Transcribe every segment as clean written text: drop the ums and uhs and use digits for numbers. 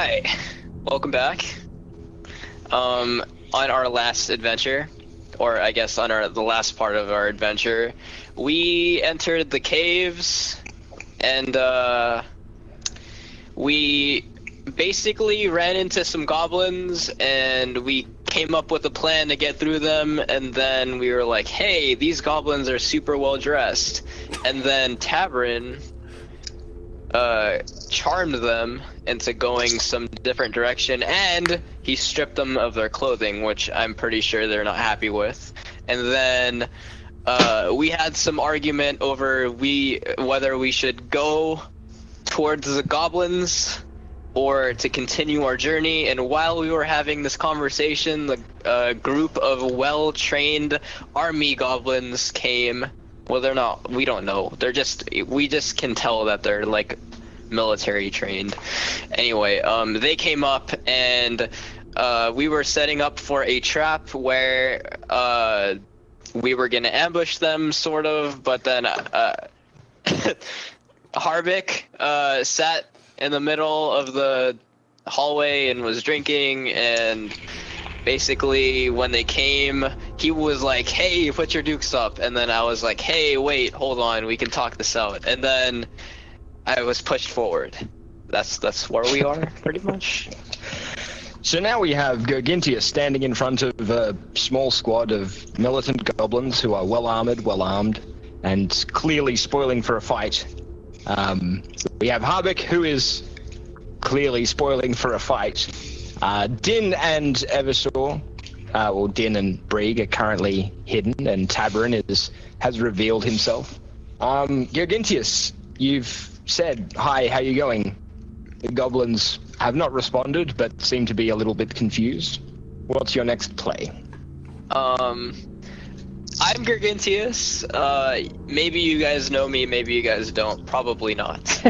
Hi, welcome back. On our last adventure, or I guess on the last part of our adventure, we entered the caves, and we basically ran into some goblins, and we came up with a plan to get through them, and then we were like, hey, these goblins are super well dressed. And then Tavern charmed them into going some different direction, and he stripped them of their clothing, which I'm pretty sure they're not happy with. And then we had some argument over whether we should go towards the goblins or to continue our journey. And while we were having this conversation, the group of well-trained army goblins came. Well, they're not. We don't know. We just can tell that they're like military trained. Anyway, they came up, and we were setting up for a trap where we were gonna ambush them, sort of. But then Harvick sat in the middle of the hallway and was drinking, and basically when they came, he was like, hey, put your dukes up, and then I was like, hey, wait, hold on, we can talk this out, and then I was pushed forward. That's where we are, pretty much. So now we have Gargintia standing in front of a small squad of militant goblins who are well-armored, well-armed, and clearly spoiling for a fight. We have Harbeck, who is clearly spoiling for a fight. Din and Eversaw, or Din and Brieg, are currently hidden, and Tabarin has revealed himself. Gargintius, you've said, hi, how you going? The goblins have not responded, but seem to be a little bit confused. What's your next play? I'm Gargintius. Maybe you guys know me, maybe you guys don't. Probably not.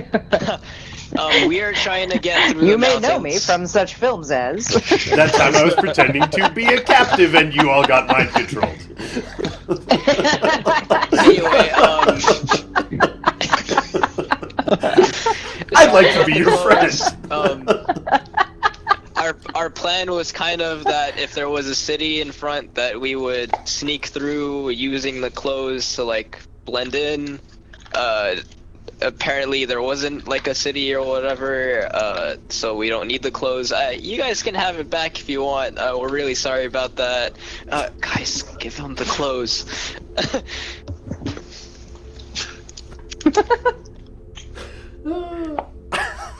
We are trying to get through You the may mountains. know me from such films as... That time I was pretending to be a captive and you all got mind controlled. Anyway, I'd like to be your friend. Our plan was kind of that if there was a city in front, that we would sneak through using the clothes to like blend in. Apparently there wasn't like a city or whatever, so we don't need the clothes. You guys can have it back if you want. We're really sorry about that. Guys, give them the clothes.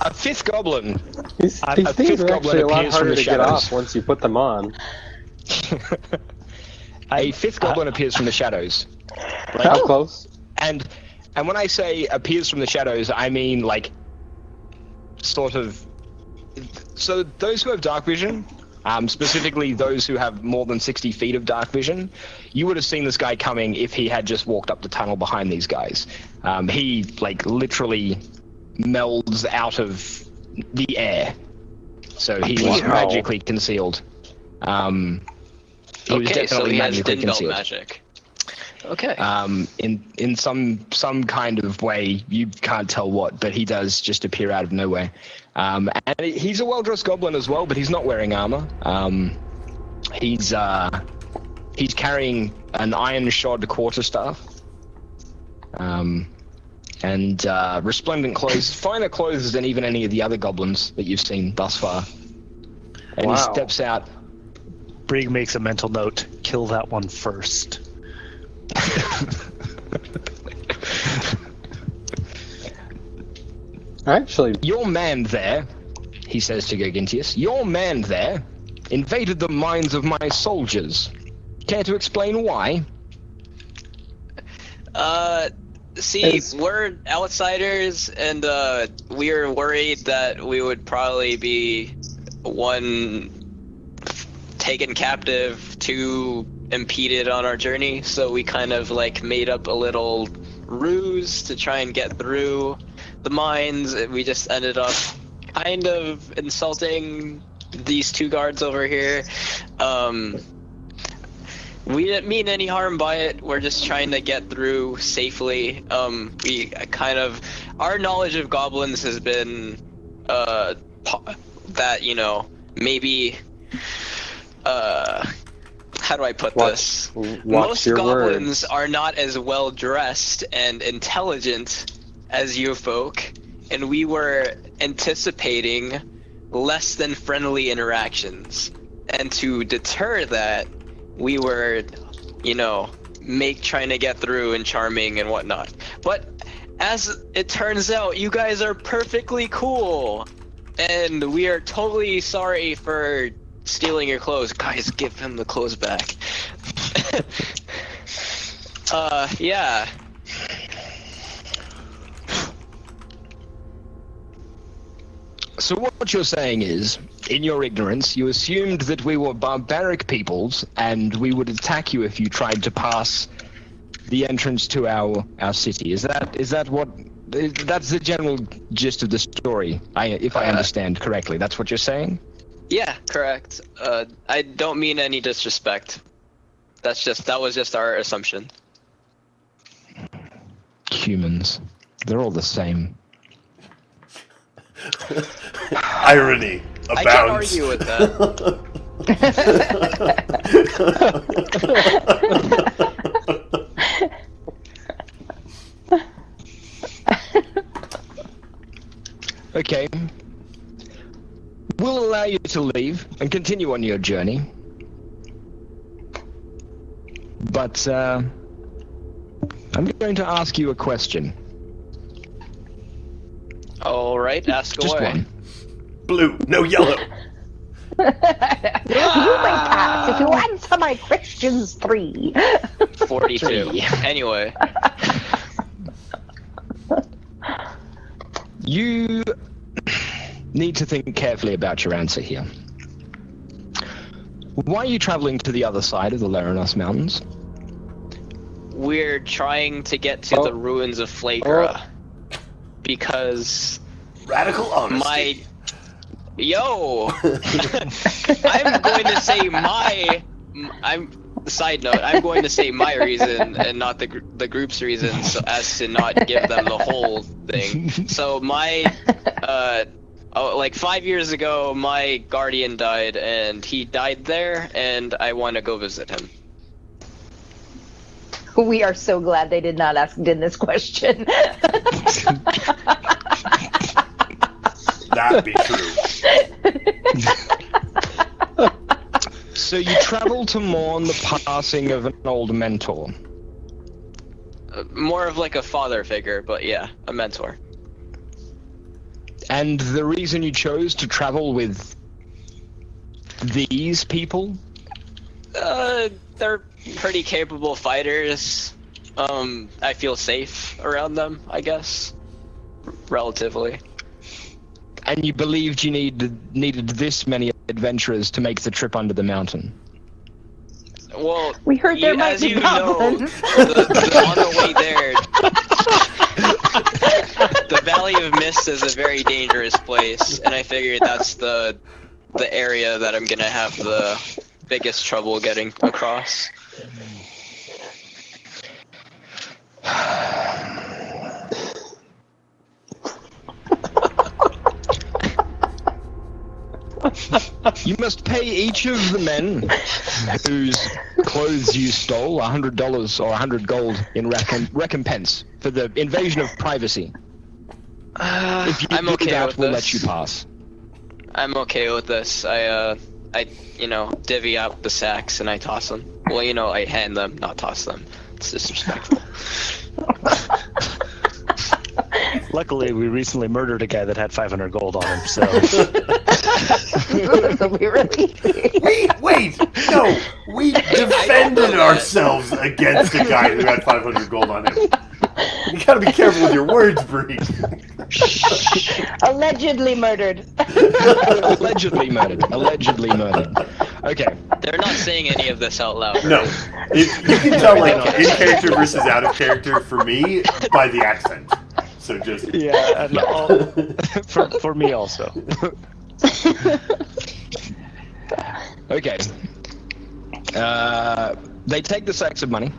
A fifth goblin. These things are actually a lot harder to get off once you put them on. A fifth goblin appears from the shadows. How close? And when I say appears from the shadows, I mean like sort of. So those who have dark vision, specifically those who have more than 60 feet of dark vision, you would have seen this guy coming if he had just walked up the tunnel behind these guys. He like literally melds out of the air, so he was magically concealed. He was definitely magically concealed. Magic. Okay. In some kind of way, you can't tell what, but he does just appear out of nowhere. And he's a well-dressed goblin as well, but he's not wearing armor. He's carrying an iron-shod quarterstaff. And resplendent clothes, finer clothes than even any of the other goblins that you've seen thus far. And he steps out. Brieg makes a mental note, kill that one first. Actually, Your man there, he says to Gargintius, your man there invaded the minds of my soldiers. Care to explain why? See, we're outsiders, and we're worried that we would probably be one taken captive, two impeded on our journey, so we kind of like made up a little ruse to try and get through the mines. We just ended up kind of insulting these two guards over here. We didn't mean any harm by it. We're just trying to get through safely. Our knowledge of goblins has been that, maybe, how do I put this? Most goblins are not as well dressed and intelligent as you folk, and we were anticipating less than friendly interactions. And to deter that, we were, trying to get through and charming and whatnot. But as it turns out, you guys are perfectly cool, and we are totally sorry for stealing your clothes. Guys, give him the clothes back. Yeah. So what you're saying is, in your ignorance, you assumed that we were barbaric peoples, and we would attack you if you tried to pass the entrance to our city. Is that what? That's the general gist of the story. If I understand correctly, that's what you're saying. Yeah, correct. I don't mean any disrespect. That was just our assumption. Humans, they're all the same. Irony abounds. I can't argue with that. Okay. We'll allow you to leave and continue on your journey. But, I'm going to ask you a question. Alright, ask Just away. one. Blue, no yellow. You may pass if you answer my questions 3. 42. Anyway. You need to think carefully about your answer here. Why are you traveling to the other side of the Laranos Mountains? We're trying to get to the ruins of Flagra. Because Radical honesty. I'm going to say side note, I'm going to say my reason and not the group's reason, so as to not give them the whole thing. So like 5 years ago, my guardian died, and he died there, and I want to go visit him. We are so glad they did not ask Din this question. That'd be true. So you travel to mourn the passing of an old mentor. More of like a father figure, but yeah, a mentor. And the reason you chose to travel with these people? They're pretty capable fighters. I feel safe around them, I guess. Relatively. And you believed you needed this many adventurers to make the trip under the mountain? Well, we heard there might as be you goblins. know, on the way there, the Valley of Mist is a very dangerous place, and I figured that's the area that I'm gonna have the biggest trouble getting across. You must pay each of the men whose clothes you stole $100 or 100 gold in recompense for the invasion of privacy. If you I'm do okay that, with we'll this. let you pass. I'm okay with this. I divvy out the sacks and I toss them. Well, I hand them, not toss them. It's disrespectful. Luckily, we recently murdered a guy that had 500 gold on him, so... Wait, no, we defended ourselves against a guy who had 500 gold on him. You gotta be careful with your words, Bree. Allegedly murdered. Allegedly murdered. Okay. They're not saying any of this out loud. No, Right? you can tell like in character versus out of character for me by the accent. So just Yeah, and for me also. Okay. They take the sacks of money,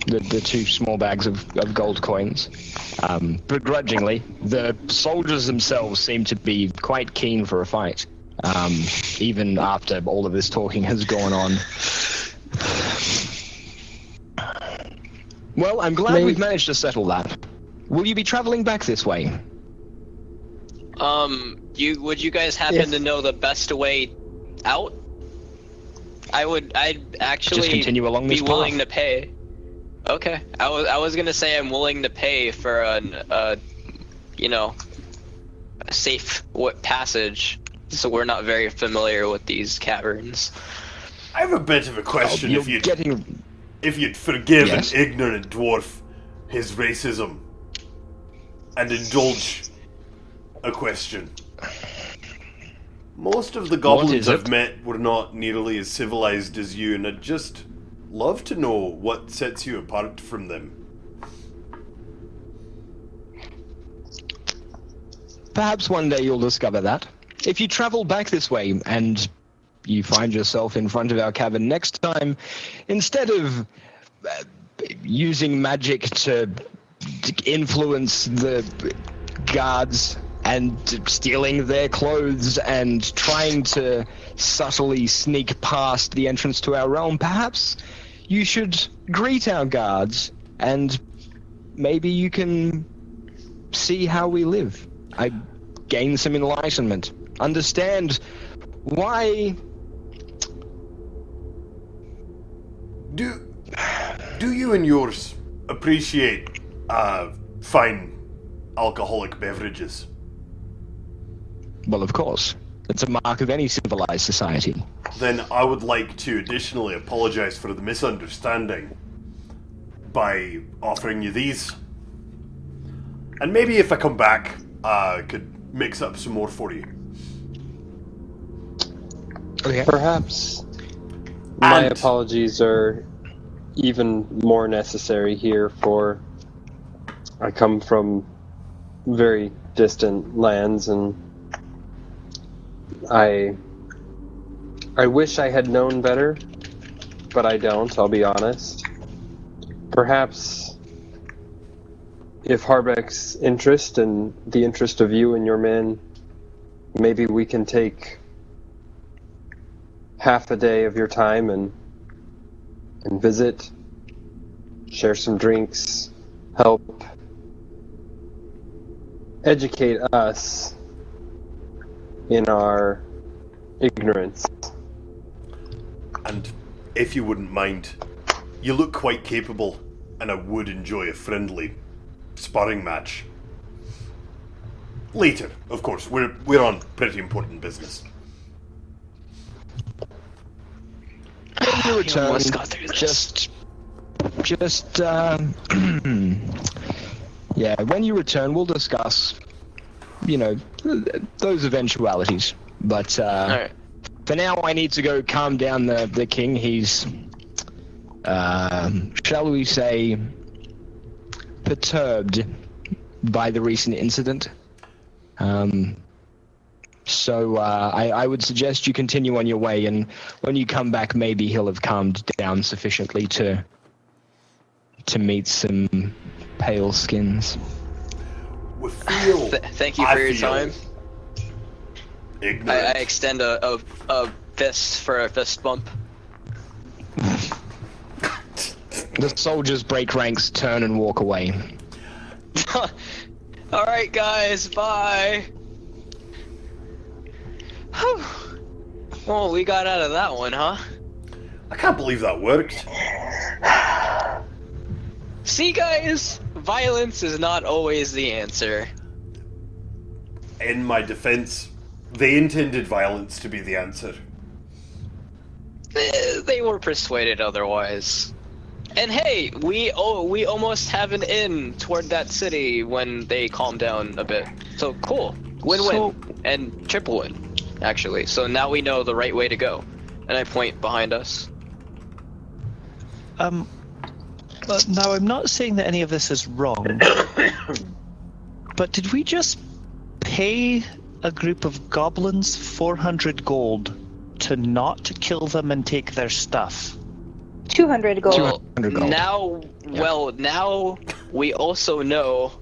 the 2 small bags of gold coins. Begrudgingly, the soldiers themselves seem to be quite keen for a fight. even after all of this talking has gone on. Well, I'm glad we've managed to settle that. Will you be traveling back this way? Would you guys happen to know the best way out? I'd actually just continue along this be willing to pay. Okay, I was gonna say I'm willing to pay for a safe if we're not very familiar with these caverns. I have a bit of a question. If you'd forgive an ignorant dwarf his racism and indulge a question. Most of the goblins I've met were not nearly as civilized as you, and I'd just love to know what sets you apart from them. Perhaps one day you'll discover that. If you travel back this way and you find yourself in front of our cavern next time, instead of using magic to influence the guards and stealing their clothes and trying to subtly sneak past the entrance to our realm, perhaps you should greet our guards and maybe you can see how we live. I gain some enlightenment. Understand why... Do you and yours appreciate fine alcoholic beverages? Well, of course. It's a mark of any civilized society. Then I would like to additionally apologize for the misunderstanding by offering you these. And maybe if I come back, I could mix up some more for you. Okay. Perhaps my apologies are even more necessary here, for I come from very distant lands, and I wish I had known better, but I don't, I'll be honest. Perhaps if Harbeck's interest and the interest of you and your men, maybe we can take half a day of your time and visit, share some drinks, help educate us in our ignorance. And if you wouldn't mind, you look quite capable, and I would enjoy a friendly sparring match. Later, of course. We're on pretty important business. When you return, yeah, when you return, we'll discuss, those eventualities. But Alright. for now, I need to go calm down the king. He's, shall we say, perturbed by the recent incident. So I would suggest you continue on your way, and when you come back, maybe he'll have calmed down sufficiently to meet some pale skins. Thank you for your time. Ignorant. I extend a fist for a fist bump. The soldiers break ranks, turn, and walk away. Alright guys, bye! Well, we got out of that one, huh? I can't believe that worked. See guys, violence is not always the answer. In my defense, they intended violence to be the answer. They were persuaded otherwise. And hey, we almost have an inn toward that city when they calm down a bit. So cool, win-win, and triple win, actually. So now we know the right way to go. And I point behind us. But now I'm not saying that any of this is wrong. But did we just pay a group of goblins 400 gold to not kill them and take their stuff? 200 gold. 200 gold. Now we also know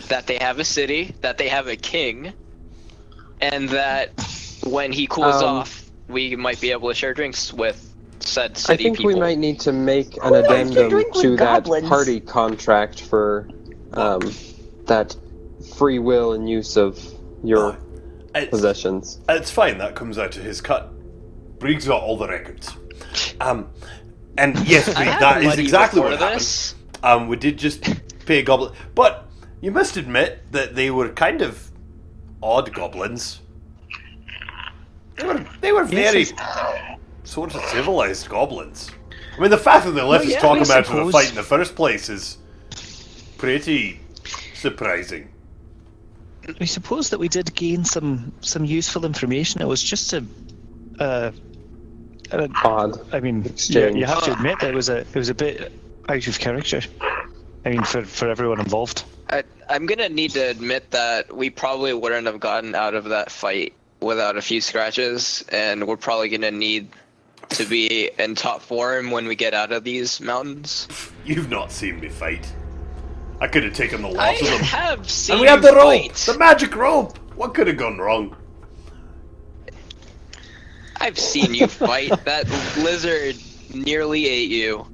that they have a city, that they have a king, and that when he cools Um, off, we might be able to share drinks with said I city think people. we might need to make an Who likes to addendum drink with to that goblins? party contract for that free will and use of your possessions. It's fine, that comes out of his cut. Brieg's got all the records. And yes, I Brieg, had that is money exactly before what happened. this. We did just pay a goblin. But you must admit that they were kind of odd goblins. They were very sort of civilized goblins. I mean, the fact that they left us talking about the fight in the first place is pretty surprising. We suppose that we did gain some useful information. It was just an Odd. I mean, exchange. you have to admit that it was a bit out of character. I mean, for everyone involved. I'm gonna need to admit that we probably wouldn't have gotten out of that fight without a few scratches, and we're probably gonna need to be in top form when we get out of these mountains. You've not seen me fight. I could have taken the I loss of them. have seen And we had you the rope! fight. The magic rope! What could have gone wrong? I've seen you fight. That lizard nearly ate you.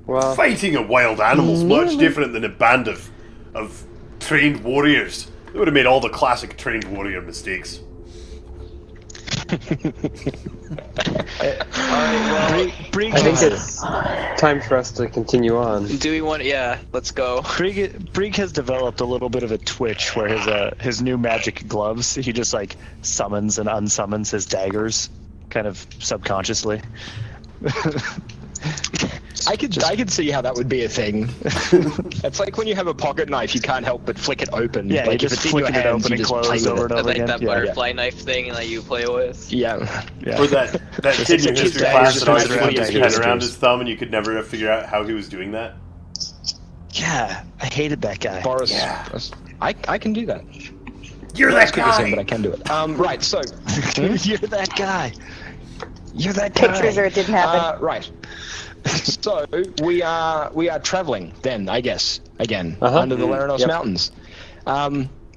Well, Fighting a wild animal's much different than a band of trained warriors. They would have made all the classic trained warrior mistakes. I think it's time for us to continue on. Do we want? Yeah, let's go. Brieg has developed a little bit of a twitch where his new magic gloves, he just like summons and unsummons his daggers, kind of subconsciously. I could see how that would be a thing. It's like when you have a pocket knife, you can't help but flick it open. Yeah, like you if just it's in your flicking it hands, open you and just play close with over it. and over Like again. that Yeah, butterfly knife thing that you play with. Yeah. yeah. Or that kid in your history Yeah, class just that always like put his daggers. pen around his thumb and you could never figure out how he was doing that. Yeah, I hated that guy. Boris, I can do that. You're Not as that quick as him, guy! but I can do it. Right, so You're that guy. You're that guy. Pictures or it didn't happen. right. So we are traveling then, I guess, again Uh-huh. under the Laranos Yep. Mountains.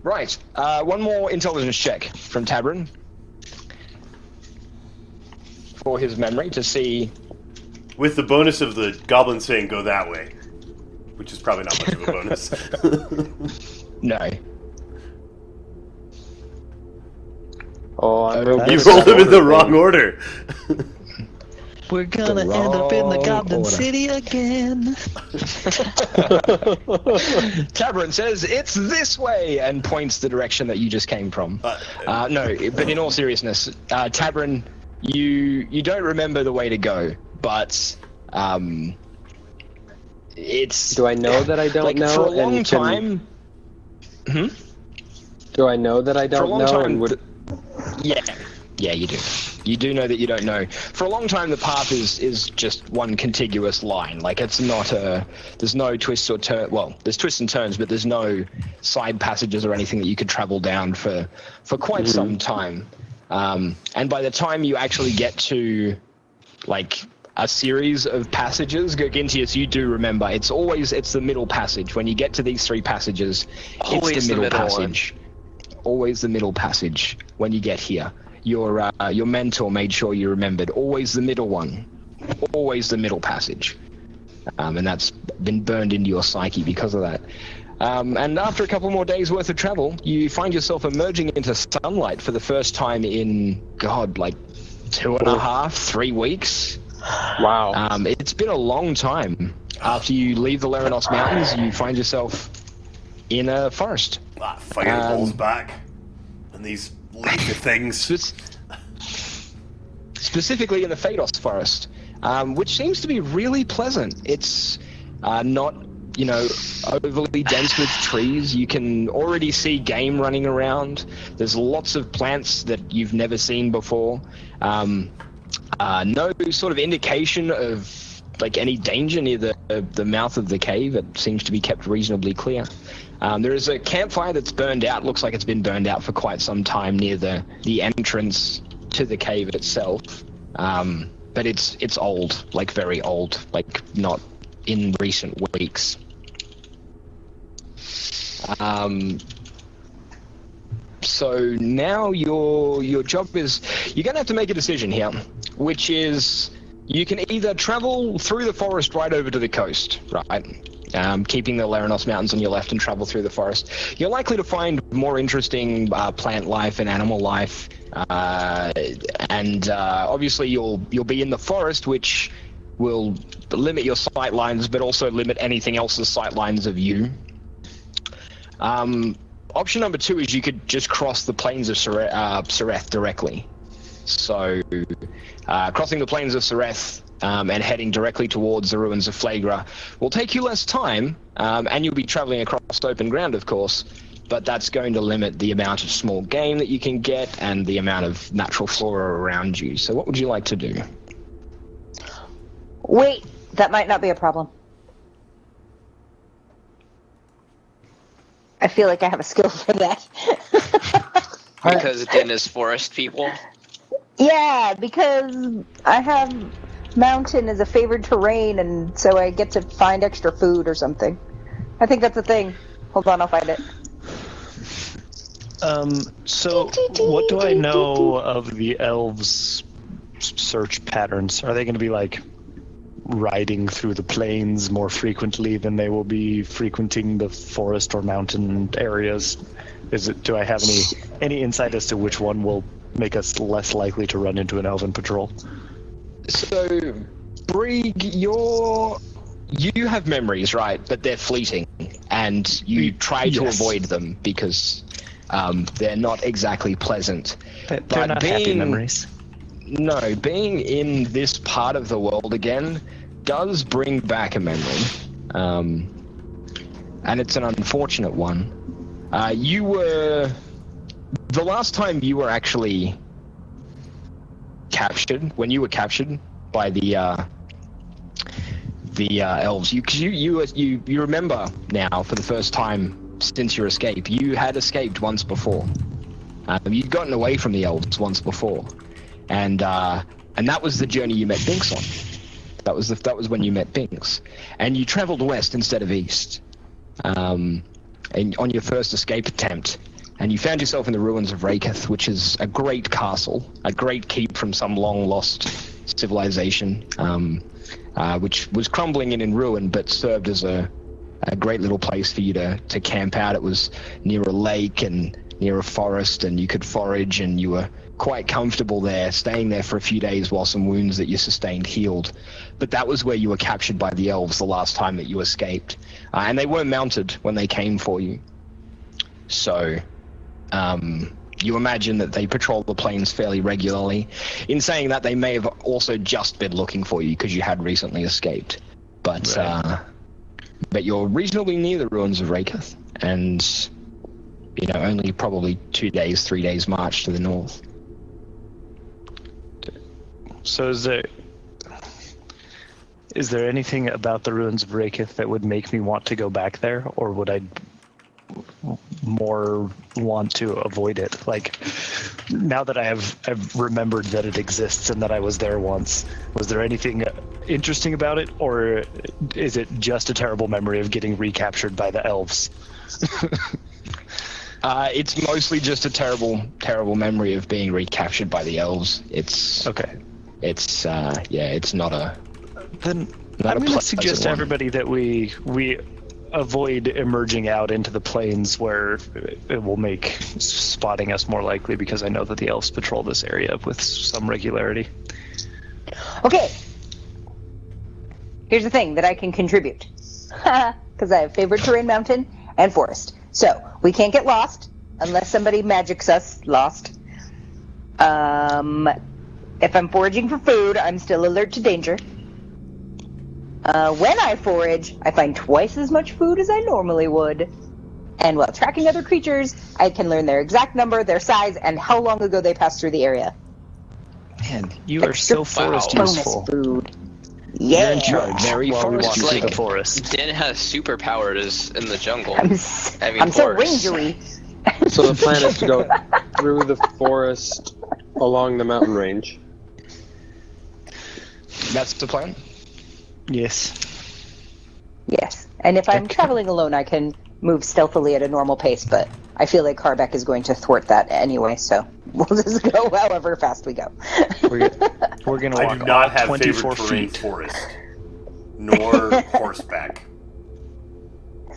Right. One more intelligence check from Tabrin for his memory to see. With the bonus of the goblin saying go that way. Which is probably not much of a bonus. No. Oh, I'm You You That's rolled them in the thing. wrong order. We're gonna end up in the wrong Goblin order. City again. Tabrin says it's this way and points the direction that you just came from. No, but in all seriousness, Tabrin, you don't remember the way to go, but it's. Do I know that I don't like, know? For a long and can- time. Do I know that I For a don't long know? time. And would Yeah, you do. You do know that you don't know. For a long time, the path is just one contiguous line. Like, it's not there's no twists or turns. Well, there's twists and turns, but there's no side passages or anything that you could travel down for quite some time. And by the time you actually get to, like, a series of passages, Gergintius, you do remember, it's the middle passage. When you get to these three passages, Always it's the the middle middle one. passage. Always the middle passage when you get here. Your mentor made sure you remembered. Always the middle one. Always the middle passage. And that's been burned into your psyche because of that. And after a couple more days worth of travel, you find yourself emerging into sunlight for the first time in, God, like 2.5, 3 weeks. wow. It's been a long time. After you leave the Laranos Mountains, you find yourself in a forest. That fireball's back. And these leafy things. Specifically in the Phaedos Forest, which seems to be really pleasant. It's not, overly dense with trees. You can already see game running around. There's lots of plants that you've never seen before. No sort of indication of like any danger near the mouth of the cave. It seems to be kept reasonably clear. There is a campfire that's burned out. Looks like it's been burned out for quite some time near the entrance to the cave itself. But it's old, like very old, like not in recent weeks. So now your job is you're going to have to make a decision here, which is you can either travel through the forest right over to the coast, right? Keeping the Leranos Mountains on your left and travel through the forest. You're likely to find more interesting plant life and animal life, and obviously you'll be in the forest, which will limit your sight lines, but also limit anything else's sight lines of you. Option number 2 is you could just cross the plains of Sereth directly. So, crossing the plains of Sereth and heading directly towards the ruins of Flagra will take you less time, and you'll be traveling across open ground, of course, but that's going to limit the amount of small game that you can get and the amount of natural flora around you. So what would you like to do? Wait, that might not be a problem. I feel like I have a skill for that. Because Din is forest people. Yeah, because I have mountain as a favored terrain, and so I get to find extra food or something. I think that's a thing. Hold on, I'll find it. So what do I know of the elves' search patterns? Are they going to be like riding through the plains more frequently than they will be frequenting the forest or mountain areas? Do I have any insight as to which one will make us less likely to run into an elven patrol? So, Brig, you have memories, right? But they're fleeting, and you try to avoid them because they're not exactly pleasant. They're not happy memories. No, being in this part of the world again does bring back a memory, and it's an unfortunate one. The last time you were actually captured, when you were captured by the elves, you remember now for the first time since your escape, you had escaped once before. You'd gotten away from the elves once before, and that was the journey you met Binks on. That was when you met Binks, and you traveled west instead of east, and on your first escape attempt. And you found yourself in the ruins of Raketh, which is a great castle, a great keep from some long-lost civilization, which was crumbling and in ruin, but served as a great little place for you to camp out. It was near a lake and near a forest, and you could forage, and you were quite comfortable there, staying there for a few days while some wounds that you sustained healed. But that was where you were captured by the elves the last time that you escaped. And they were mounted when they came for you. So... you imagine that they patrol the plains fairly regularly. In saying that, they may have also just been looking for you because you had recently escaped. But right. But you're reasonably near the ruins of Raketh, and only probably 3 days march to the north. So is there anything about the ruins of Raketh that would make me want to go back there, or would I more want to avoid it? Like, now that I've remembered that it exists and that I was there once, was there anything interesting about it, or is it just a terrible memory of getting recaptured by the elves? It's mostly just a terrible memory of being recaptured by the elves. It's okay. It's it's not a. Then I'm going to suggest to everybody that we avoid emerging out into the plains, where it will make spotting us more likely, because I know that the elves patrol this area with some regularity. Okay. Here's the thing that I can contribute. Because I have favored terrain, mountain, and forest. So, we can't get lost unless somebody magics us lost. If I'm foraging for food, I'm still alert to danger. When I forage, I find twice as much food as I normally would. And while tracking other creatures, I can learn their exact number, their size, and how long ago they passed through the area. Man, you are so forest useful. Food. Yeah. You're in charge. Very forest forest through the forest. Din has superpowers in the jungle. I'm so rangery. So the plan is to go through the forest along the mountain range. That's the plan? Yes. Yes. And if I'm traveling alone, I can move stealthily at a normal pace, but I feel like Harbeck is going to thwart that anyway, so we'll just go however fast we go. We're gonna I walk do not all have 24 favorite terrain feet. forest, nor horseback,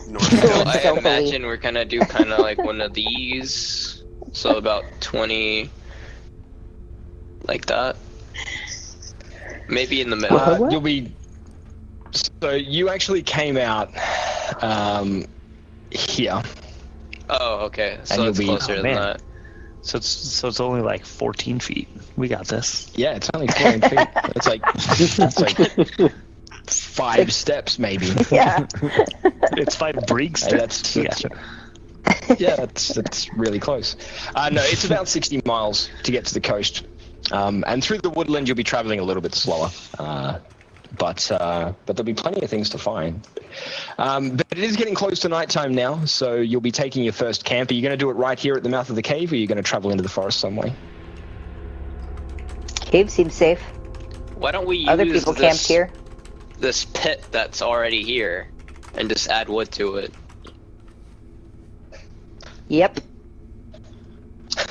nor So stealth. I Stealthily. imagine we're gonna do kind of like one of these. So about 20, like that. Maybe in the middle. You'll be. So you actually came out here. Oh, okay. And So you'll it's be- closer oh, than man. that. So it's only like 14 feet. We got this. Yeah, it's only 14 feet. It's like 5 steps, maybe. Yeah. It's 5 brigs. Hey, that's yeah, that's really close. No, it's about 60 miles to get to the coast, and through the woodland you'll be traveling a little bit slower. But there'll be plenty of things to find. But it is getting close to nighttime now, so you'll be taking your first camp. Are you going to do it right here at the mouth of the cave, or are you going to travel into the forest some way? Cave seems safe. Why don't we use Other people camped here. this pit that's already here and just add wood to it? Yep.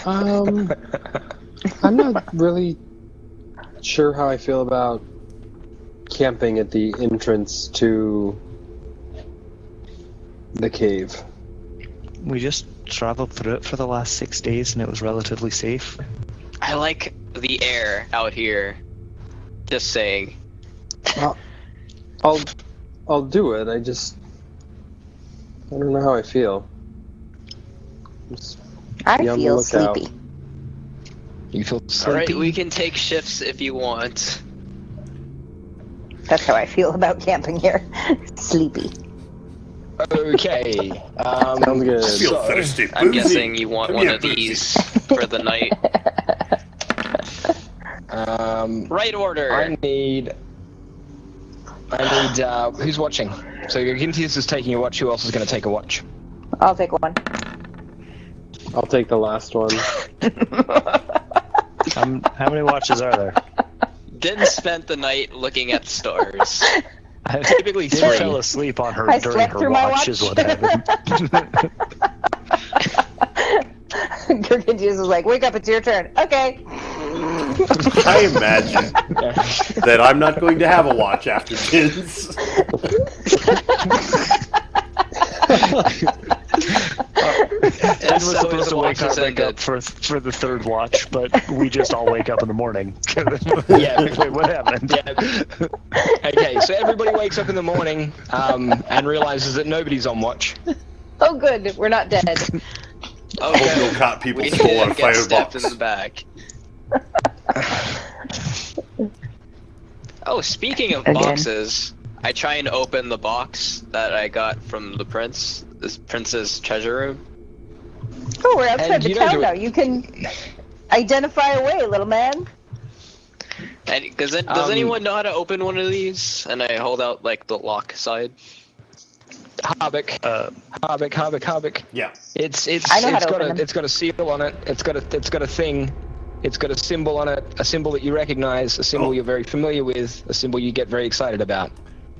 I'm not really sure how I feel about camping at the entrance to the cave. We just traveled through it for the last 6 days, and it was relatively safe. I like the air out here. Just saying. I'll do it. I don't know how I feel. Just I be on the feel lookout. sleepy. You feel Alright, sleepy? we can take shifts if you want. That's how I feel about camping here. Sleepy. Okay. Sounds good. I feel So, thirsty. I'm Boozy. guessing you want Come one here, of Boozy. these for the night. Right order. I need. Who's watching? So Gintius is taking a watch. Who else is going to take a watch? I'll take one. I'll take the last one. How many watches are there? Din spent the night looking at stars. I Typically Din 3. fell asleep on her I during slept her through my watch, watch. is what happened. Gergintius was like, wake up, it's your turn. Okay. I imagine that I'm not going to have a watch after Din's. Din was So supposed the to wake watch is Harbeck up ended. for the third watch, but we just all wake up in the morning. Yeah. Wait, what happened? Yeah. Okay, so everybody wakes up in the morning and realizes that nobody's on watch. Oh, good. We're not dead. Hope Okay. no cat people We stole our didn't get stabbed firebox. in the back. Oh, speaking of Again. boxes, I try and open the box that I got from the prince, this prince's treasure room. Oh, we're outside And the you don't town do now. it. You can identify a way, little man. And does anyone know how to open one of these? And I hold out like the lock side. Harbeck. Yeah. It's I know how to open them. it's got a seal on it. It's got a thing. It's got a symbol on it. A symbol that you recognize. A symbol Oh. you're very familiar with. A symbol you get very excited about.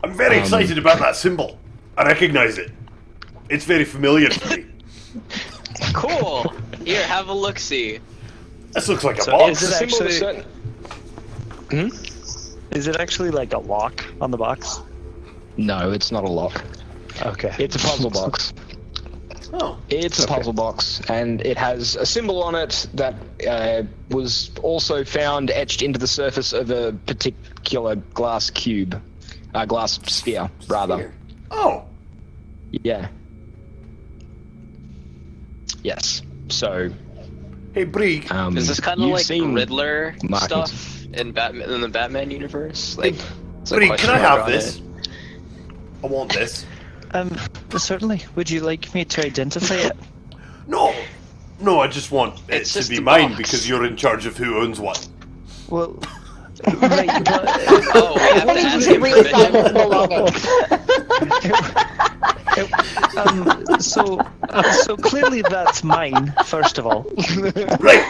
I'm very excited about that symbol. I recognize it. It's very familiar to me. Cool. Here, have a look. See. This looks like a So box. is it Symbol of actually- certain- Is it actually like a lock on the box? No, it's not a lock. Okay. It's a puzzle box. Oh. It's a puzzle box, and it has a symbol on it that was also found etched into the surface of a particular glass cube. Glass sphere, rather. Here. Oh. Yeah. Yes. So, Hey, Breek. Is this kind of you've like seen Riddler markings. stuff in the Batman universe? Like, it's a Breek, question can I mark have on this? it. I want this. Certainly. Would you like me to identify it? No. No, I just want it It's to just be a mine box. because you're in charge of who owns what. Well, right, but Oh, we have I to need ask to him reassign permission. his belongings. so clearly that's mine. First of all, Right.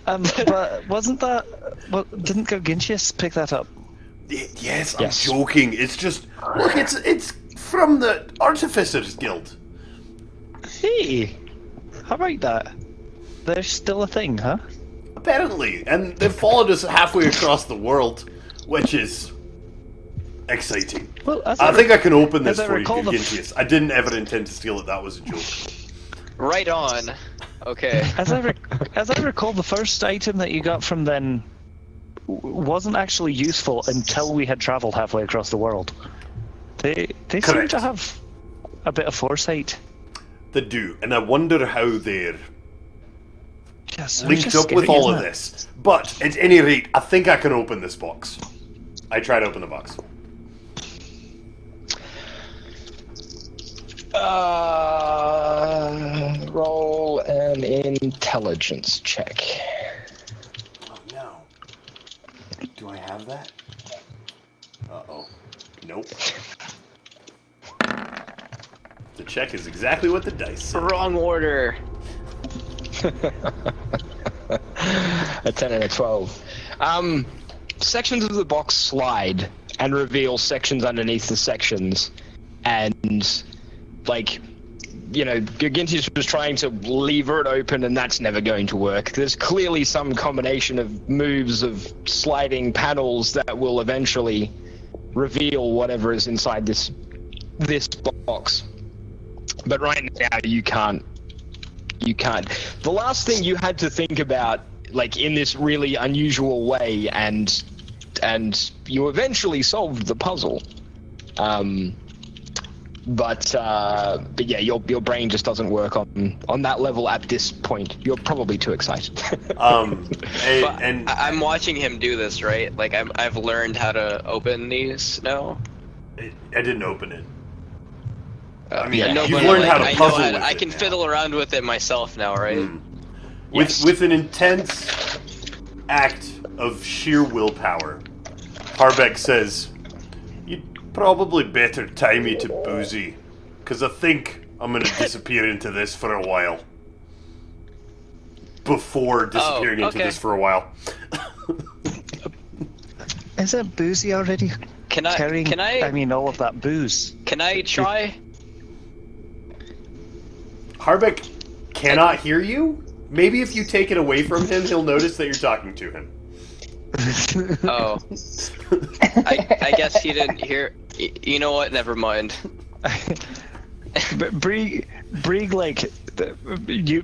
but wasn't that? Well, didn't Gargintius pick that up? Yes, I'm Yes. joking. It's just look. It's from the Artificers Guild. Hey, how about that? There's still a thing, huh? Apparently, and they've followed us halfway across the world, which is exciting. Well, I think I can open this as I for you, recall, Gintius. I didn't ever intend to steal it. That was a joke. Right on. Okay. As I recall, the first item that you got from them wasn't actually useful until we had traveled halfway across the world. They seem Correct. to have a bit of foresight. They do, and I wonder how they're Yes, linked up with all of this. But at any rate, I think I can open this box. I try to open the box. Roll an intelligence check. Oh no. Do I have that? Uh-oh. Nope. The check is exactly what the dice said. Wrong order. A 10 and a 12. Sections of the box slide and reveal sections underneath the sections, and Gintius was trying to lever it open, and that's never going to work. There's clearly some combination of moves of sliding panels that will eventually reveal whatever is inside this box. But right now, you can't. The last thing you had to think about, in this really unusual way, and you eventually solved the puzzle. But yeah, your brain just doesn't work on that level at this point. You're probably too excited. And I'm watching him do this, right? I've learned how to open these now. I didn't open it. I mean, Yeah. you've learned how to I puzzle know with I it can now. fiddle around with it myself now, right? With an intense act of sheer willpower, Harbeck says, "You'd probably better tie me to Boozy, because I think I'm going to disappear into this for a while." Before disappearing into okay. this for a while. Isn't Boozy already carrying? Can I mean, all of that booze. Can I try? Harbeck cannot hear you? Maybe if you take it away from him, he'll notice that you're talking to him. Oh. I guess he didn't hear. You know what? Never mind. But Brieg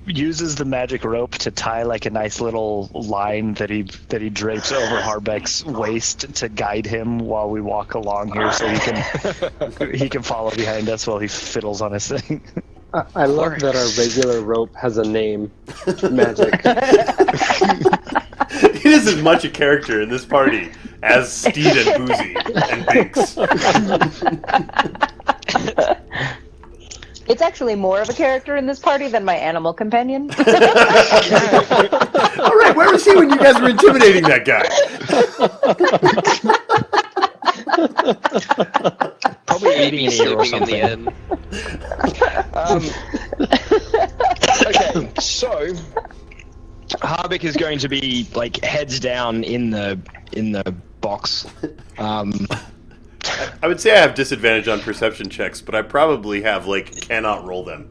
uses the magic rope to tie a nice little line that he drapes over Harbeck's waist to guide him while we walk along here, so he can follow behind us while he fiddles on his thing. I love that our regular rope has a name. Magic. It is as much a character in this party as Steed and Boozy and Binks. It's actually more of a character in this party than my animal companion. Alright, where was he when you guys were intimidating that guy? Probably eating an ear or Sleeping in the something. Okay, so Harbeck is going to be heads down in the box. I would say I have disadvantage on perception checks, but I probably have, cannot roll them.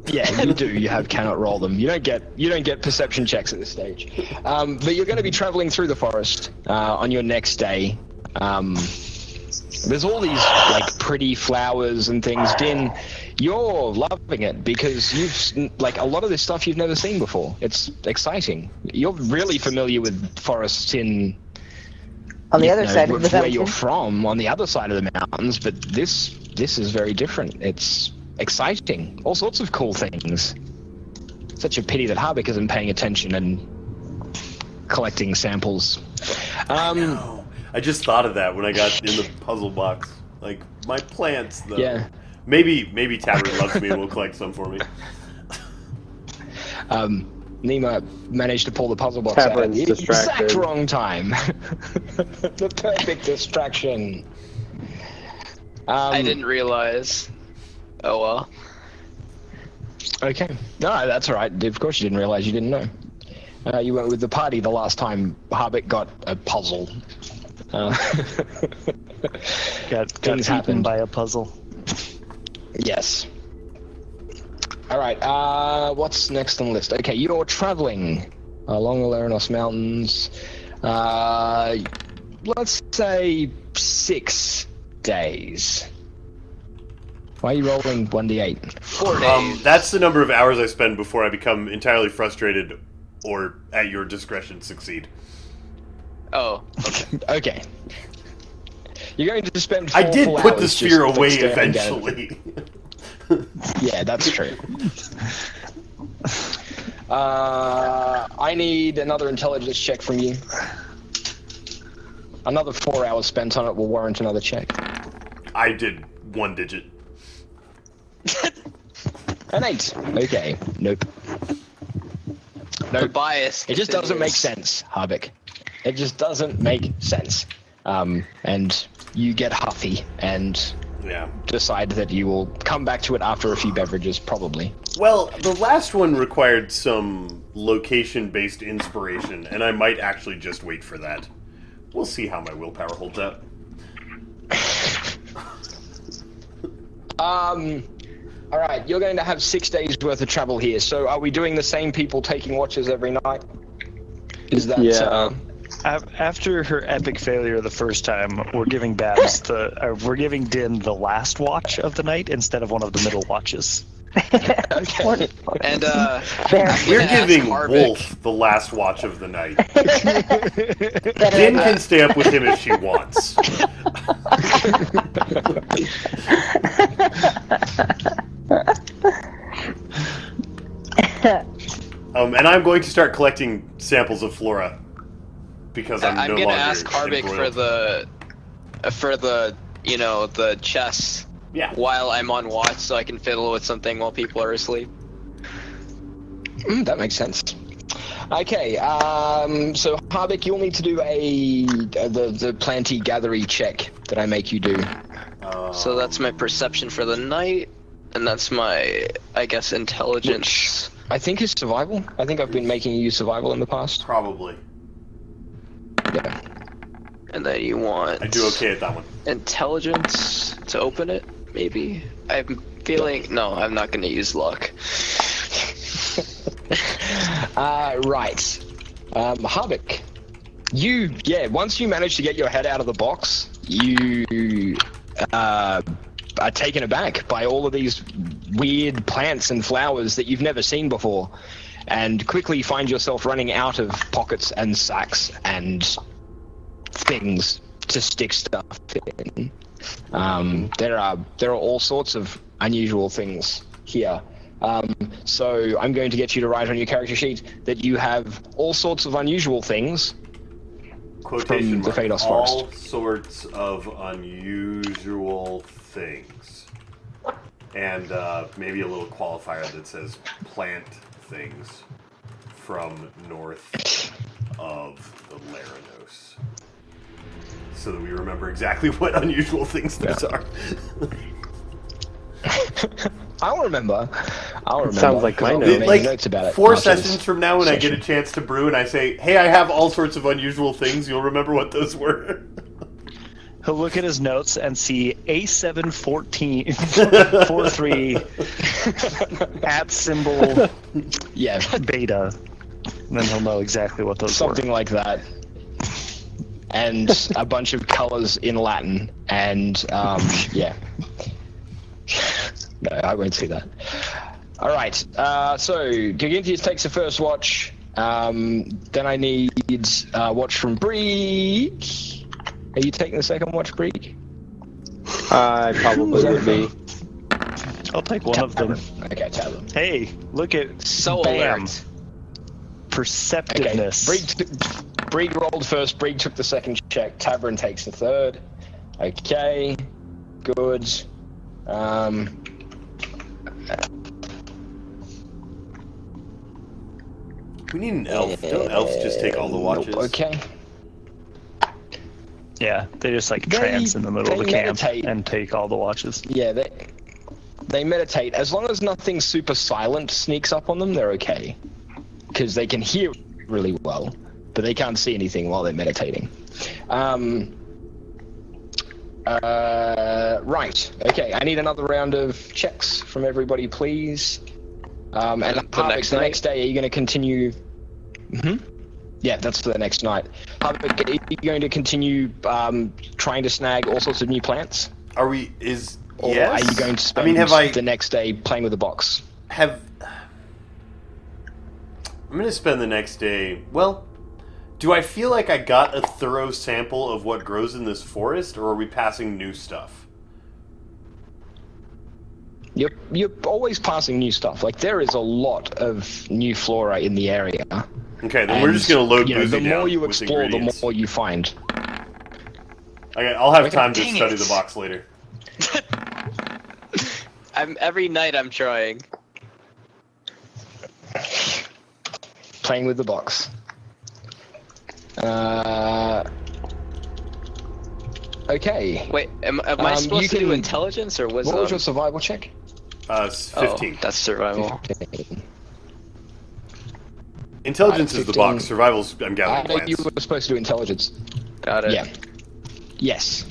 Yeah, you do. You cannot roll them. You don't get perception checks at this stage. But you're going to be traveling through the forest on your next day. There's all these pretty flowers and things. Din, you're loving it because you've a lot of this stuff you've never seen before. It's exciting. You're really familiar with forests On the other side of the where mountain. you're from, on the other side of the mountains, but this is very different. It's exciting. All sorts of cool things. Such a pity that Harbeck isn't paying attention and collecting samples. No. I just thought of that when I got in the puzzle box. My plants, though. Yeah. Maybe Tavern loves me and will collect some for me. Nima managed to pull the puzzle box out at Tavern's the exact distracted. wrong time. The perfect distraction. I didn't realize. Oh well. Okay. No, that's all right. Of course you didn't realize you didn't know. You went with the party the last time Harbeck got a puzzle. Got Things eaten happened. by a puzzle. Yes. Alright, what's next on the list? Okay, you're traveling along the Leranos Mountains. Let's say 6 days. Why are you rolling 1d8? 4 days. That's the number of hours I spend before I become entirely frustrated or, at your discretion, succeed. Oh. Okay. You're going to spend 4 I did full put the hours sphere just away staring down. eventually. Yeah, that's true. I need another intelligence check from you. Another 4 hours spent on it will warrant another check. I did 1 digit. An 8. Okay. Nope. The bias. It just doesn't make continues. sense, Harvick. It just doesn't make sense. And you get huffy and Yeah. decide that you will come back to it after a few beverages, probably. Well, the last one required some location-based inspiration, and I might actually just wait for that. We'll see how my willpower holds out. Alright, you're going to have 6 days worth of travel here, so are we doing the same people taking watches every night? Is that... Yeah. After her epic failure the first time, we're giving Babs we're giving Din the last watch of the night instead of one of the middle watches. Okay. And Fair. We're ask giving Harvick. Wolf the last watch of the night. Din can stay up with him if she wants. And I'm going to start collecting samples of flora because I'm no gonna longer ask Harvick for the the chest Yeah. while I'm on watch, so I can fiddle with something while people are asleep. That makes sense. Okay, so Harvick, you'll need to do the planty gathery check that I make you do. So that's my perception for the night, and that's my, I guess, intelligence. I think is survival. I think I've been making you use survival in the past. Probably. Yeah. And then you want I do okay at that one. intelligence to open it, maybe? I'm feeling... No, I'm not going to use luck. Right. Harvick, once you manage to get your head out of the box, you are taken aback by all of these weird plants and flowers that you've never seen before, and quickly find yourself running out of pockets and sacks and things to stick stuff in. There are all sorts of unusual things here. So I'm going to get you to write on your character sheet that you have all sorts of unusual things Quotation from the mark. Phaedos All Forest. sorts of unusual things. And maybe a little qualifier that says plant things from north of the Leranos. So that we remember exactly what unusual things those are. I'll remember. Sounds like my I'll be note. making Like notes about it 4 after this sessions from now when I get a chance to brew and I say, hey, I have all sorts of unusual things, you'll remember what those were. He'll look at his notes and see A714 43 at symbol Yeah, beta. And then he'll know exactly what those something were. like that. And a bunch of colors in Latin. And, yeah. No, I won't see that. Alright, so Gigantius takes the first watch. Then I need watch from Breek. Are you taking the second watch, Breek? I probably would be. I'll take one of them. Okay, tavern. Hey, look at So bam. alert. Perceptiveness. Breed rolled first, Breed took the second check, Tavern takes the third. Okay, good. We need an elf. Don't elves just take all the watches? Nope, okay. Yeah, they just like They- trance in the middle of the they camp meditate. and take all the watches. Yeah, they meditate. As long as nothing super silent sneaks up on them, they're okay. Because they can hear really well, but they can't see anything while they're meditating. Right. Okay, I need another round of checks from everybody, please. And The Harvick, next the night? next day, are you going to continue? Yeah, that's for the next night. Harvick, are you going to continue trying to snag all sorts of new plants? Are we? Is Or yes? are you going to spend I mean, the next day playing with the box? I'm going to spend the next day. Well, do I feel like I got a thorough sample of what grows in this forest, or are we passing new stuff? You're always passing new stuff. Like, there is a lot of new flora in the area. Okay, then we're just going to load you know, Boozy the more down you with explore, the ingredients. more you find. Okay, I'll have time to Dang study it. the box later. Every night I'm trying. Playing with the box. Okay. Wait, am I supposed you to do can- intelligence or wisdom? What was your survival check? It's 15. Oh, that's survival. 15. Intelligence is the 15. box. Survival's, I'm I gathering know you plants. were supposed to do intelligence. Got it. Yeah. Yes.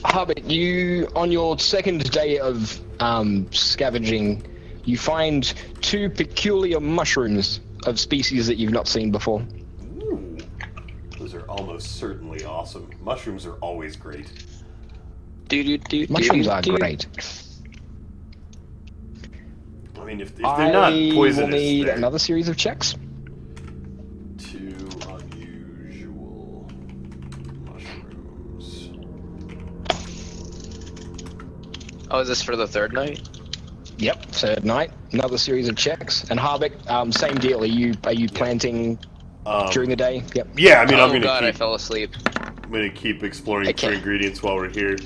Harbit, you, on your second day of scavenging, you find 2 peculiar mushrooms of species that you've not seen before. Ooh. Those are almost certainly awesome. Mushrooms are always great. Mushrooms are great. I mean, if they're not I poisonous, will need they're another series of checks. 2 unusual mushrooms. Oh, is this for the third night? Yep, third night, another series of checks. And Harbeck, same deal. Are you planting during the day? Yep. Yeah, I mean, Oh I'm god, I gonna fell asleep. keep exploring for can't. ingredients while we're here.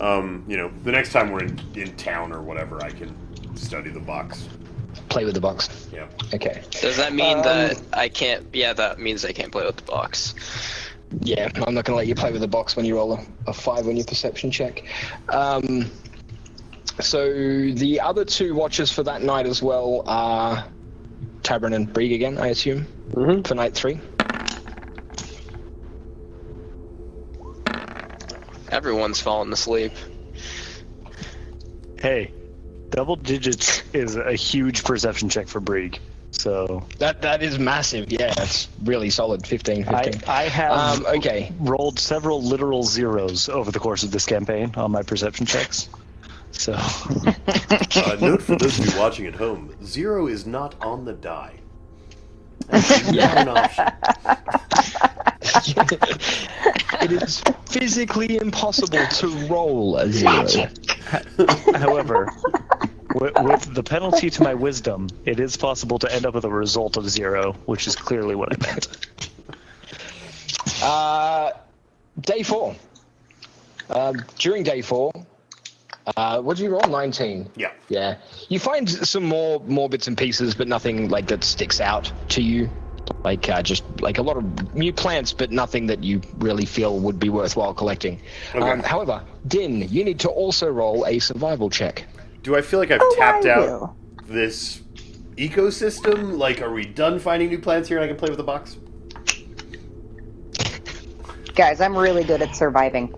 You know, the next time we're in town or whatever, I can study the box. Play with the box. Yeah. Okay. Does that mean that I can't? Yeah, that means I can't play with the box. Yeah, I'm not going to let you play with the box when you roll a 5 on your perception check. So the other 2 watchers for that night as well are Tabern and Brieg again, I assume, for night 3. Everyone's fallen asleep. Hey, double digits is a huge perception check for Brieg. So That is massive. Yeah, that's really solid. 15. I have Okay. rolled several literal zeros over the course of this campaign on my perception checks. So Note for those of you watching at home: 0 is not on the die. That's not an option. It is physically impossible to roll a 0. however, with the penalty to my wisdom, it is possible to end up with a result of 0, which is clearly what I meant. Day 4. During day 4, what did you roll? 19. Yeah. Yeah. You find some more bits and pieces, but nothing like that sticks out to you. Like just like a lot of new plants, but nothing that you really feel would be worthwhile collecting. Okay. However, Din, you need to also roll a survival check. Do I feel like I've Oh, tapped I out will. this ecosystem? Like, are we done finding new plants here and I can play with the box? Guys, I'm really good at surviving.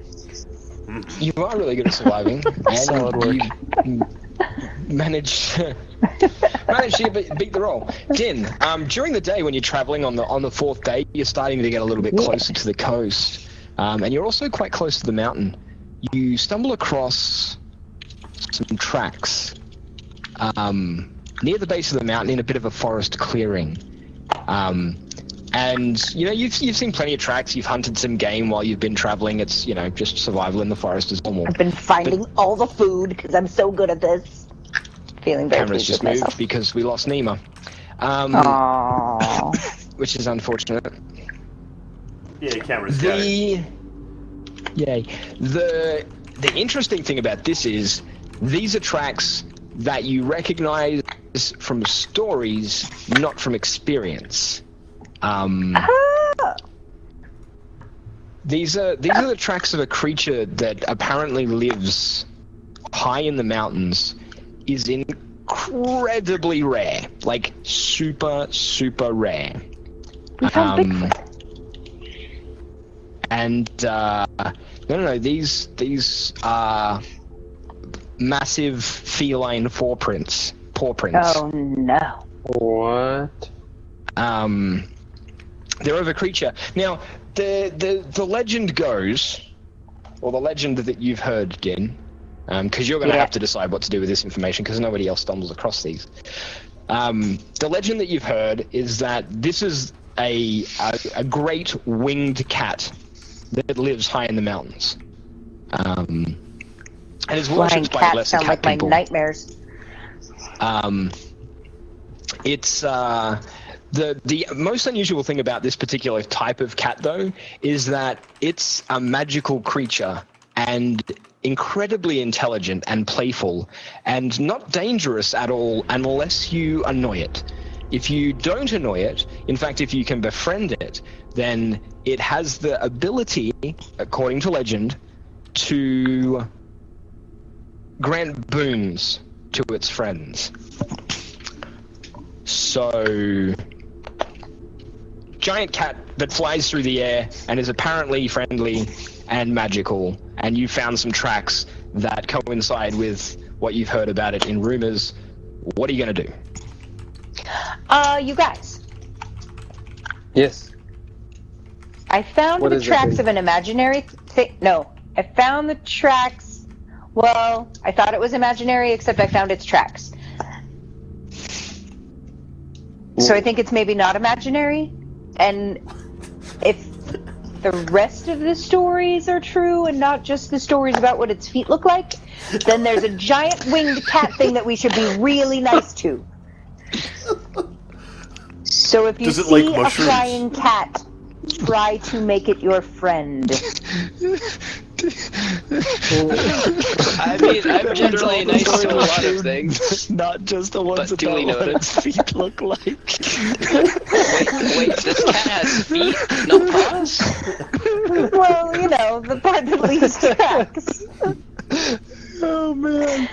You are really good at surviving, and Solid work. you managed to beat the roll. Din, during the day when you're traveling on the 4th day, you're starting to get a little bit closer to the coast, and you're also quite close to the mountain. You stumble across some tracks near the base of the mountain in a bit of a forest clearing. And you know you've seen plenty of tracks. You've hunted some game while you've been traveling. It's just survival in the forest is normal. I've been finding all the food because I'm so good at this. Feeling very Camera's pleased just with moved myself. because we lost Nima, Aww. which is unfortunate. Yeah, camera's got it. The interesting thing about this is these are tracks that you recognize from stories, not from experience. These are the tracks of a creature that apparently lives high in the mountains, is incredibly rare, like super rare. We found Bigfoot. And no, these are massive feline paw prints. Oh no. What? They're of a creature. Now, the legend goes, or the legend that you've heard, Din, because you're going to have to decide what to do with this information, because nobody else stumbles across these. The legend that you've heard is that this is a great winged cat that lives high in the mountains. And is Flying worshipped by cats lesser sound cat like my people. nightmares. It's the most unusual thing about this particular type of cat, though, is that it's a magical creature and incredibly intelligent and playful and not dangerous at all unless you annoy it. If you don't annoy it, in fact, if you can befriend it, then it has the ability, according to legend, to grant boons to its friends. So, giant cat that flies through the air and is apparently friendly and magical, and you found some tracks that coincide with what you've heard about it in rumors. What are you going to do? You guys, Yes. I found What the is it, tracks babe? of an imaginary thing. No, I found the tracks. Well, I thought it was imaginary, except I found its tracks. So I think it's maybe not imaginary. And if the rest of the stories are true and not just the stories about what its feet look like, then there's a giant winged cat thing that we should be really nice to. So if you Does it see like a mushrooms? flying cat, try to make it your friend. I mean, I'm generally nice to a lot of things. Not just the ones But about duly what noted. its feet look like. Wait, this cat has feet, not paws? Well, you know, the part that leaves tracks. Oh man.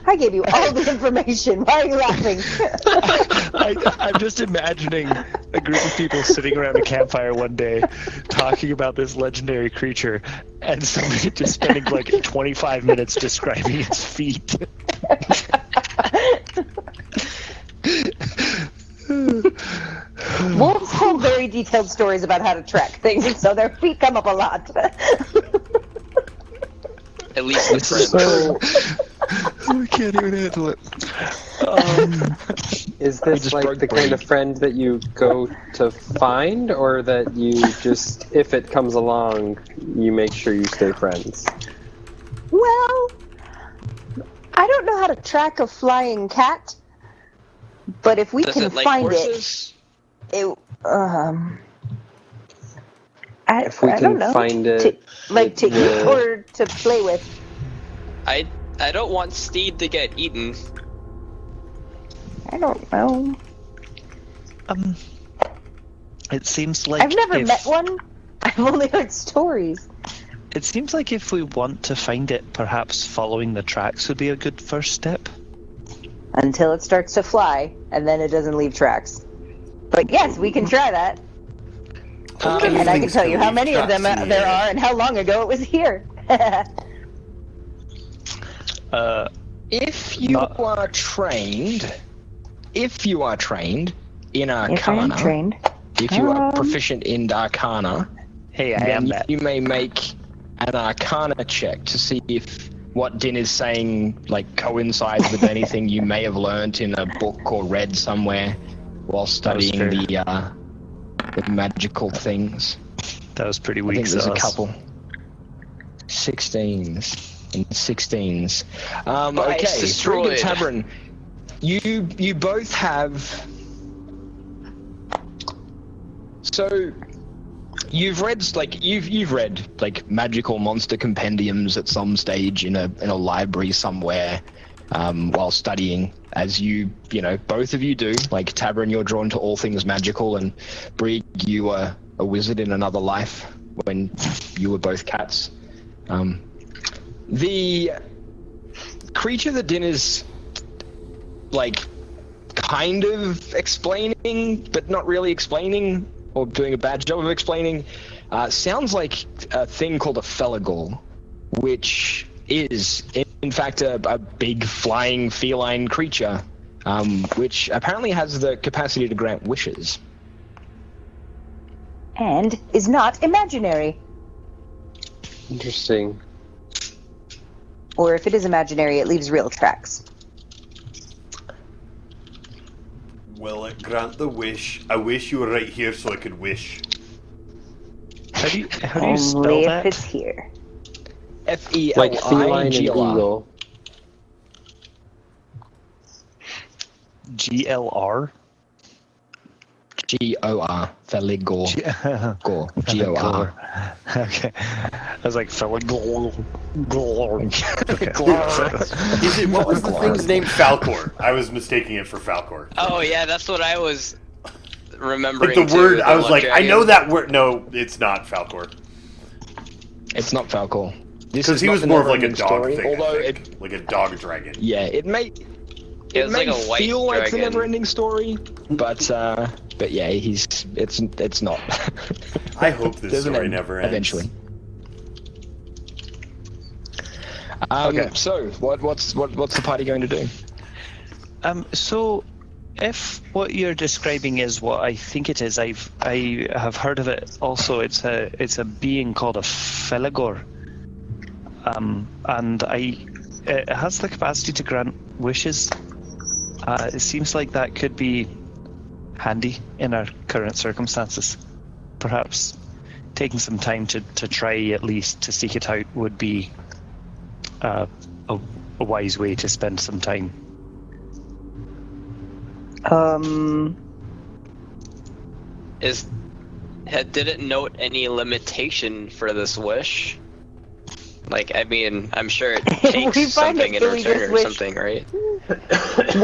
I gave you all the information. Why are you laughing? I'm just imagining a group of people sitting around a campfire one day talking about this legendary creature and somebody just spending like 25 minutes describing its feet. Wolves tell very detailed stories about how to track things, so their feet come up a lot. At least with friends. So, I can't even handle it. is We this just like broke the kind bread. of friend that you go to find, or that you just, if it comes along, you make sure you stay friends? Well, I don't know how to track a flying cat, but if we Does can it like find horses? it, If we I can don't know. find it, Like to it eat will- or to play with. I don't want Steed to get eaten. I don't know. It seems like I've never if- met one. I've only heard stories. It seems like if we want to find it, perhaps following the tracks would be a good first step. Until it starts to fly, and then it doesn't leave tracks. But yes, we can try that. And I can tell you how many of them there are and how long ago it was here. If you Not- are trained in If I am Arcana, trained. if you are proficient in Arcana, Hey, I am then that. you may make an Arcana check to see if what Din is saying like coincides with anything you may have learnt in a book or read somewhere while studying fair. the magical things. That was pretty I weak think there's a sauce. couple. 16s and 16s. Nice, Okay, destroyed. Brigid Tavern, you both have. So, you've read like magical monster compendiums at some stage in a library somewhere, while studying, as you know both of you do. Like Tavern, you're drawn to all things magical, and Brig, you are a wizard in another life when you were both cats. The creature that Din is like kind of explaining, but not really explaining, or doing a bad job of explaining, sounds like a thing called a felagor, which is, in fact, a big flying feline creature, which apparently has the capacity to grant wishes. And is not imaginary. Interesting. Or if it is imaginary, it leaves real tracks. Will it grant the wish? I wish you were right here so I could wish. How do you spell Only if that? it's here. Like feline and Felingor. eagle. GLR? G-O-R. Feligor. Gor. G-O-R. Okay. I was like, Feligor. Is it, what was the thing's name? Falcor. I was mistaking it for Falcor. Oh yeah, that's what I was Like remembering. the word, too, I was the like, I dragon. know that word. No, it's not Falcor. It's not Falcor. This Because is he not was the more of like a never-ending dog story, thing, although I think. Like a dog dragon. yeah, it may It was may like a white feel like the dragon. never-ending story, but yeah, it's not. I hope this There's an story end, never ends. eventually. Okay. So what's the party going to do? So, if what you're describing is what I think it is, I have heard of it. Also, it's a being called a Feligor, and it has the capacity to grant wishes. It seems like that could be handy in our current circumstances. Perhaps taking some time to try at least to seek it out would be a wise way to spend some time. Did it note any limitation for this wish? Like, I mean, I'm sure it takes We find something it, in so we return just or wish- something, right?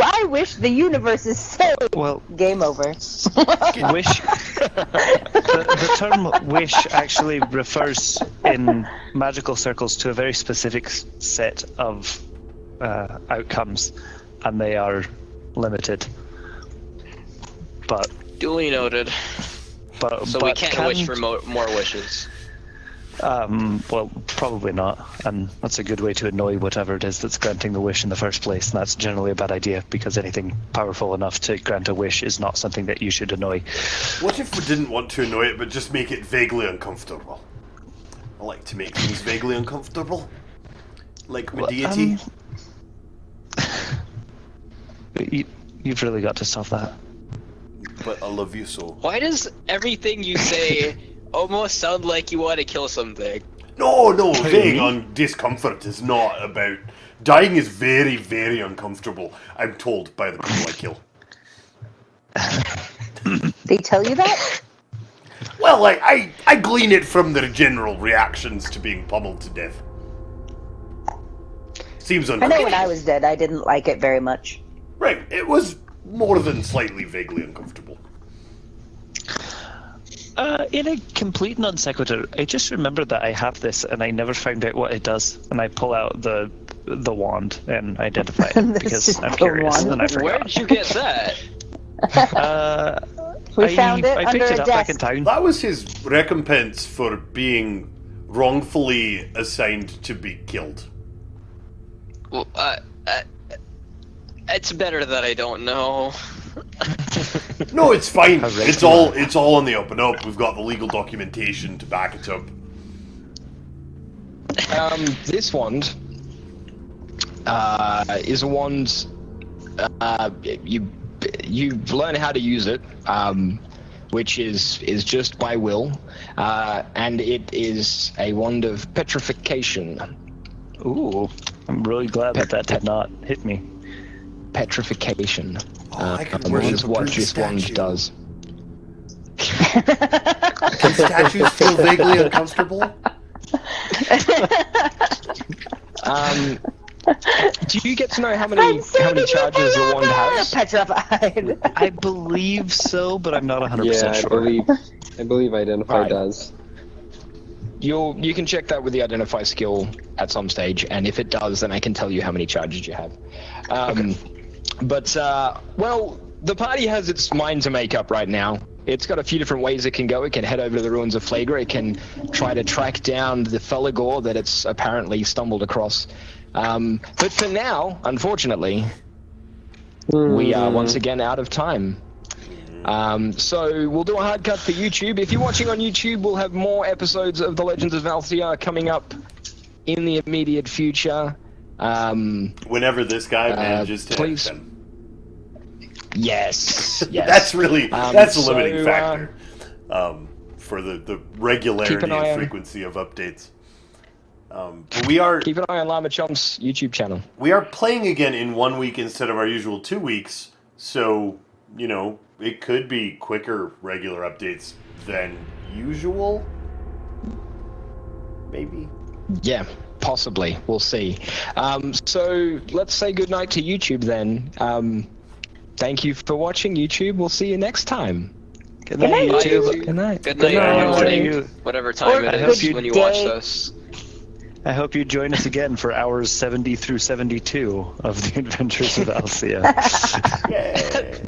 I wish the universe is so Well, game over. wish. The term wish actually refers in magical circles to a very specific set of outcomes, and they are limited. But Duly noted. So we can't can- wish for more wishes. Well, probably not, and that's a good way to annoy whatever it is that's granting the wish in the first place, and that's generally a bad idea, because anything powerful enough to grant a wish is not something that you should annoy. What if we didn't want to annoy it, but just make it vaguely uncomfortable? I like to make things vaguely uncomfortable. Like my deity. You've really got to stop that. But I love you so. Why does everything you say almost sound like you want to kill something? No, vague on discomfort is not about... Dying is very, very uncomfortable, I'm told by the people I kill. They tell you that? Well, I glean it from their general reactions to being pummeled to death. Seems I know uncomfortable. when I was dead, I didn't like it very much. Right, it was more than slightly vaguely uncomfortable. In a complete non sequitur, I just remembered that I have this and I never found out what it does. And I pull out the wand and identify it This because is I'm the curious. wand. And I Where forgot. did you get that? We found it I under picked a it up back in desk. town. That was his recompense for being wrongfully assigned to be killed. Well, it's better that I don't know. No, it's fine. How It's all on the up and up. We've got the legal documentation to back it up. This wand is a wand. You learn how to use it, which is just by will, and it is a wand of petrification. Ooh, I'm really glad that did not hit me. Petrification. I could That worship is a what pretty this wand statue. does. Can statues feel vaguely uncomfortable? Do you get to know how many charges the wand has? Petrified. I believe so, but I'm not 100% Yeah, sure. I believe Identify Right. does. You can check that with the identify skill at some stage, and if it does, then I can tell you how many charges you have. But well, the party has its mind to make up right now. it's got a few different ways it can go. It can head over to the ruins of Flagra. It can try to track down the Felagor that it's apparently stumbled across. But for now, unfortunately, we are once again out of time. So we'll do a hard cut for YouTube. If you're watching on YouTube, we'll have more episodes of The Legends of Valcia coming up in the immediate future. Whenever this guy manages to please. hit them. Yes. That's really that's a limiting so, factor for the regularity keep an eye and on- frequency of updates. But we are Keep an eye on Llama Chomp's YouTube channel. playing again in 1 week instead of our usual 2 weeks, so it could be quicker regular updates than usual. Maybe. Yeah, possibly. We'll see. So let's say goodnight to YouTube then. Thank you for watching, YouTube. We'll see you next time. Good night, night, YouTube. Good night. Good night, night. everybody. Whatever time it I is hope you when you watch day. this. I hope you join us again for hours 70 through 72 of the Adventures of Alcia. Yay.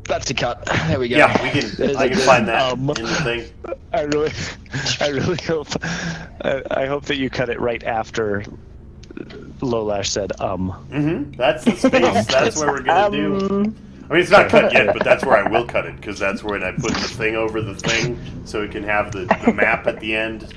That's a cut. There we go. Yeah, we can. There's I a can good- find that in the thing. I really hope. I hope that you cut it right after Lolash said That's the space. That's where we're gonna do. I mean, it's not cut yet, but that's where I will cut it because that's when I put the thing over the thing, so it can have the map at the end.